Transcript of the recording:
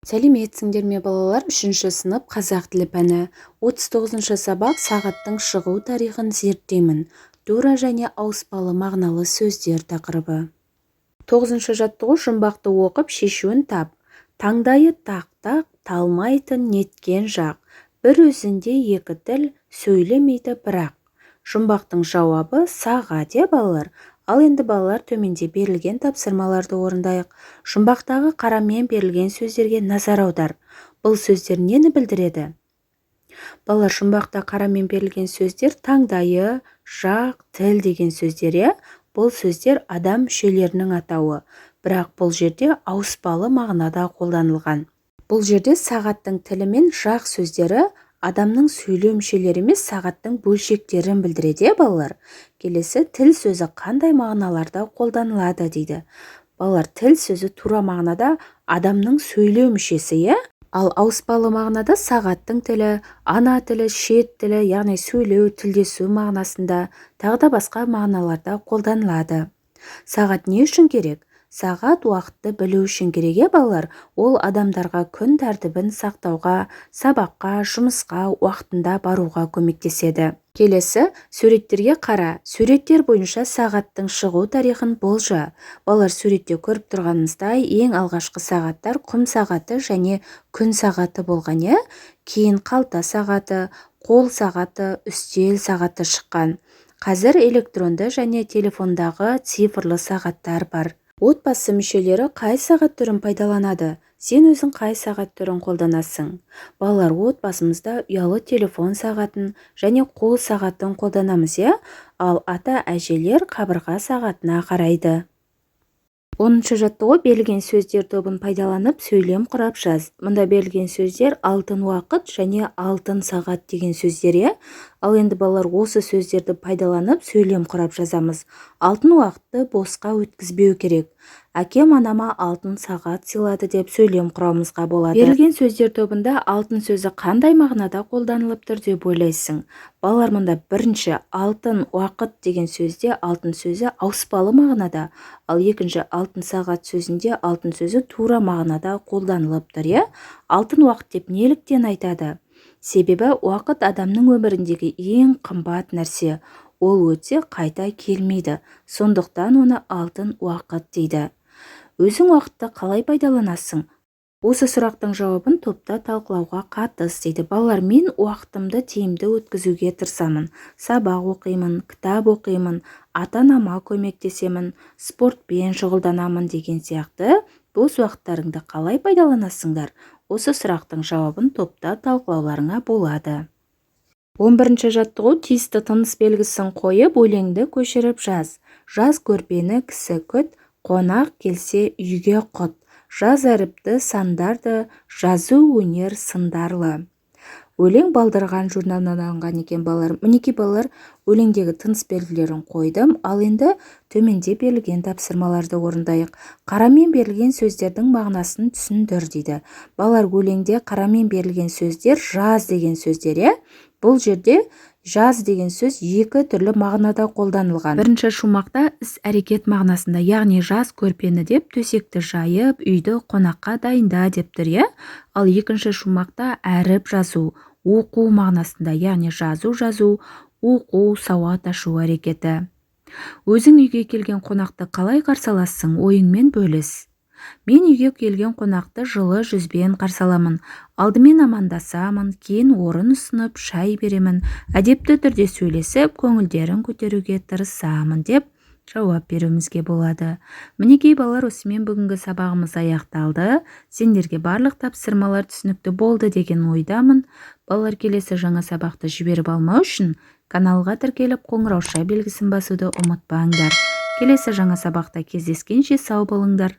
Сәлеметсіңдер ме балалар? 3 сынып қазақ тілі пәні. 39 сабақ сағаттың шығу тарихын зерттеймін. Тура және ауыспалы мағыналы сөздер тақырыбы. 9 жаттығу жұмбақты оқып шешуін тап. Таңдайы тақ-тақ, талмайтын неткен жақ. Бір өзінде екі тіл, сөйлемейді бірақ. Жұмбақтың жауабы саға де балалар. Ал енді балалар төменде берілген тапсырмаларды орындайық. Жұмбақтағы қарамен берілген сөздерге назар аудар. Бұл сөздер нені білдіреді? Балалар, жұмбақта қарамен берілген сөздер таңдайы, жақ, тіл деген сөздер. Бұл сөздер адам мүшелерінің атауы. Бірақ бұл жерде ауыспалы мағынада қолданылған. Бұл жерде сағаттың тілі мен жақ сөздері адамның сөйлеу мүшелері емес, сағаттың бөлшектерін білдіреді, балалар. Келесі, тіл сөзі қандай мағыналарда қолданылады дейді. Балалар, тіл сөзі тура мағынада адамның сөйлеу мүшесі, ал ауыспалы мағынада сағаттың тілі, ана тілі, шет тілі, яғни сөйлеу, тілдесу мағынасында, тағы да басқа мағыналарда қолданылады. Сағат не үшін керек? Сағат уақытты білу үшін керек, балалар. Ол адамдарға күн тәртібін сақтауға, сабаққа, жұмысқа, уақытында баруға көмектеседі. Келесі, суреттерге қара. Суреттер бойынша сағаттың шығу тарихын болжа. Балалар, суретте көріп тұрғанымыздай, ең алғашқы сағаттар құм сағаты және күн сағаты болған, кейін қалта сағаты, қол сағаты, үстел сағаты шыққан. Қазір электронды және телефондағы цифрлы сағаттар бар. Отбасы мүшелері қай сағат түрін пайдаланады? Сен өзің қай сағат түрін қолданасың? Балалар, отбасымызда ұялы телефон сағатын және қол сағатын қолданамыз, ал ата-әжелер қабырға сағатына қарайды. 10 жаттығу берілген сөздер тобын пайдаланып сөйлем құрап жаз. Мұнда берілген сөздер алтын уақыт және алтын сағат деген сөздер. Ал енді балалар, осы сөздерді пайдаланып сөйлем құрап жазамыз. Алтын уақытты босқа өткізбеу керек. Әкем анама алтын сағат сыйлады деп сөйлем құрамызға болады. Берілген сөздер тобында алтын сөзі қандай мағынада қолданылып тұр деп ойлайсың? Балалар, мұнда бірінші алтын уақыт деген сөзде алтын сөзі ауыспалы мағынада, ал екінші алтын сағат сөзінде алтын сөзі тура мағынада қолданылып тұр. Алтын уақыт деп неліктен айтады? Себебі уақыт адамның өміріндегі ең қымбат нәрсе. Ол өтсе қайта келмейді. Сондықтан оны алтын уақыт дейді. Өзің уақытты қалай пайдаланасың? Осы сұрақтың жауабын топта талқылауға қатыс дейді. Балалар, мен уақытымды тиімді өткізуге тырысамын. Сабақ оқимын, кітап оқимын, ата-анама көмектесемін, спортпен шұғылданамын деген сияқты. Бос уақыттарыңды қалай пайдаланасыңдар? Осы сұрақтың жауабын топта талқылауларыңа болады. 11 жаттығу тиісті тыныс белгісін қойып, өлеңді көшіріп жаз. Жаз көрпені кісі күт, қонақ келсе үйге құт. Жаз әріпті сандарды, жазу өнер сындарлы. Өлең балдырған журналынан алынған екен, балалар. Мінеки балалар, өлеңдегі тыныс белгілерін қойдым. Ал енді төменде берілген тапсырмаларды орындайық. Қарамен берілген сөздердің мағынасын түсіндір дейді. Балалар, өлеңде қарамен берілген сөздер жаз деген сөздер. Бұл жерде жаз деген сөз екі түрлі мағынада қолданылған. Бірінші шумақта іс-әрекет мағынасында, яғни жаз көрпені деп төсекті жайып, үйді қонаққа дайында деп тұр. Ал екінші шумақта әріп жазу, оқу мағынасында, яғни жазу, оқу, сауат ашу әрекеті. Өзің үйге келген қонақты қалай қарсы аласың? Ойыңмен бөліс. Мен үйге келген қонақты жылы жүзбен қарсы аламын. Алдымен амандасамын, кейін орын ұсынып, шай беремін. Әдепті түрде сөйлесіп, көңілдерін көтеруге тырысамын деп жауап беруімізге болады. Мінекей балалар, осымен бүгінгі сабағымыз аяқталды. Сендерге барлық тапсырмалар түсінікті болды деген ойдамын. Балалар, келесі жаңа сабақты жіберіп алмау үшін каналға тіркеліп қоңырауша белгісін басуды ұмытпаңдар. Келесі жаңа сабақта кездескенше сау болыңдар.